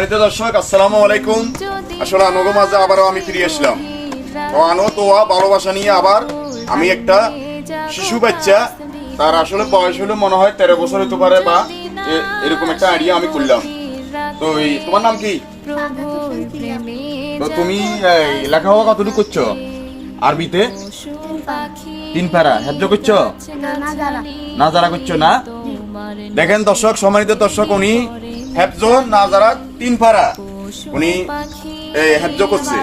সম্মানিত দর্শক, আসসালামু আলাইকুম। আসলে আনোগো মাঝে আবারও আমি ফিরে আসলাম। তো আনো তোয়া ভালোবাসা নিয়ে আবার আমি একটা শিশু বাচ্চা, তার আসলে বয়স হলো মনে হয় 13 বছর হতে পারে বা এরকম একটা আইডিয়া আমি করলাম। তো তোমার নাম কি? তো তুমি লেখাপড়া কতটুকু করছো? আরবিতে 3 পারা হেফজ করছো না? যারা করছো না? দেখেন দর্শক, সম্মানিত দর্শক, উনি হেফজ না যারা 3 পারা উনি হেফজ করছে।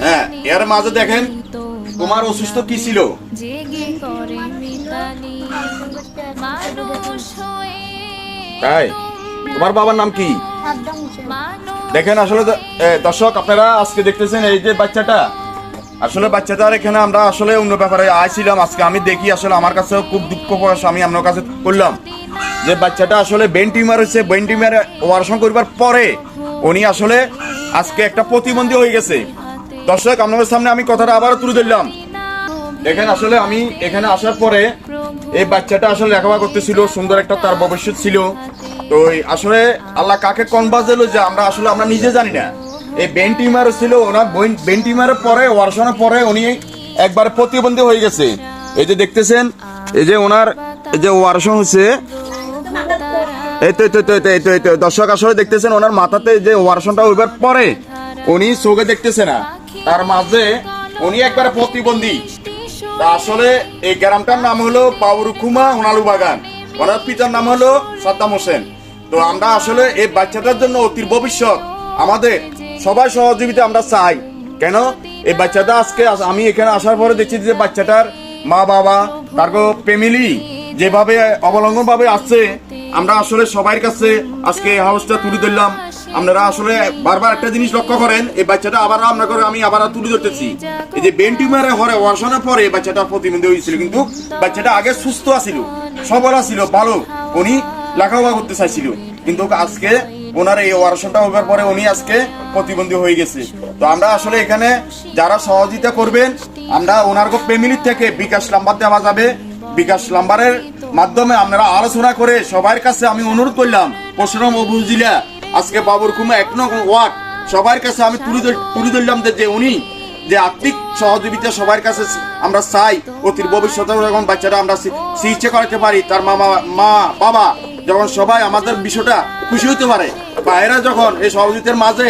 হ্যাঁ, এর মাঝে দেখেন তোমার অসুস্থ কি ছিল? তাই তোমার বাবার নাম কি? দেখেন আসলে দর্শক, আপনারা আজকে দেখতেছেন এই যে বাচ্চাটা, আসলে বাচ্চাটার এখানে আমরা আসলে অন্য ব্যাপারে আইছিলাম। আজকে আমি দেখি আসলে আমার কাছে খুব দুঃখ প্রকাশ আমি আপনার কাছে করলাম যে বাচ্চাটা আসলে ব্রেন টিউমার হয়েছে। ব্রেন টিউমার অপারেশন করবার পরে উনি আসলে আজকে একটা প্রতিবন্ধী হয়ে গেছে। দর্শক, আপনাদের সামনে আমি কথাটা আবারও তুলে ধরলাম। দেখেন আসলে আমি এখানে আসার পরে এই বাচ্চাটা আসলে লেখাপড়া করতেছিল, সুন্দর একটা তার ভবিষ্যৎ ছিল। তো আসলে আল্লাহ কাকে কোন বাজেলো যে আমরা নিজে জানি না। এই ব্রেন টিউমার ছিল ওনার, ব্রেন টিউমারের পরে অপারেশনের পরে উনি একবার প্রতিবন্ধী হয়ে গেছে। এই যে দেখতেছেন, এই যে ওনার এই যে অপারেশন হচ্ছে, এই তো দর্শক আসলে দেখতেছেন ওনার মাথাতে যে অপারেশনটা হইবার পরে উনি চোখে দেখতেছে না, তার মাঝে উনি একবারে প্রতিবন্ধী। তা আসলে এই গ্রামটার নাম হলো বাবুরুকুমা ওনালু বাগান, ওনার পিতার নাম হলো সাদ্দাম হোসেন। তো আমরা আসলে এই বাচ্চাটার জন্য অতির ভবিষ্যৎ আমাদের সবাই সহযোগিতা আমরা চাই। কেন এই বাচ্চাটা আজকে আমি এখানে আসার পরে দেখছি যে বাচ্চাটার মা বাবা তারপর ফ্যামিলি যেভাবে অবলম্বন ভাবে আসছে, আমরা আসলে সবার কাছে আজকে এই হাউসটা তুলে ধরলাম। আপনারা আসলে বারবার একটা জিনিস লক্ষ্য করেন, এই বাচ্চাটা আমি আবার তুলে ধরতেছি। এই যে ব্রেন টিউমারে হরে অপারেশনের পরে এই বাচ্চাটা প্রতিবন্ধী হয়েছিল, কিন্তু বাচ্চাটা আগে সুস্থ আছিল, সবল আছিল, ভালো, উনি লেখাপড়া করতে চাইছিল। কিন্তু আজকে ওনার এই অপারেশনটা হবার পরে উনি আজকে প্রতিবন্ধী হয়ে গেছে। তো আমরা আসলে এখানে যারা সহযোগিতা করবেন, আমরা ওনার ফ্যামিলির থেকে বিকাশ নাম্বার দেওয়া যাবে, বিকাশ নাম্বারের মাধ্যমে আপনারা আলোচনা করে সবার কাছে আমি অনুরোধ করলাম, পরশুরাম উপজেলা আজকে বাবুরকুমা 1 নং ওয়ার্ড সবার কাছে আমি তুলে ধরলাম যে উনি যে আর্থিক সহযোগিতা সবার কাছে আমরা চাই, অতির ভবিষ্যতে যখন বাচ্চাটা আমরা চিকিৎসা করাতে পারি, তার মা বাবা যখন সবাই আমাদের বিষয়টা খুশি হতে পারে, বা এরা যখন এই সহযোগিতার মাঝে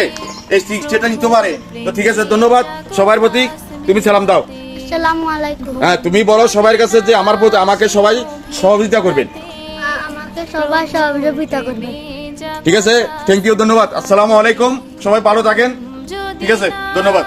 এই চিকিৎসাটা নিতে পারে। তো ঠিক আছে, ধন্যবাদ সবার প্রতি। তুমি সালাম দাও। আসসালামু আলাইকুম। হ্যাঁ, তুমি বলো সবার কাছে যে আমাকে সবাই সহযোগিতা করবেন। আমাকে সবাই সহযোগিতা করবে। ঠিক আছে, থ্যাংক ইউ, ধন্যবাদ। আসসালামু আলাইকুম, সবাই ভালো থাকেন। ঠিক আছে, ধন্যবাদ।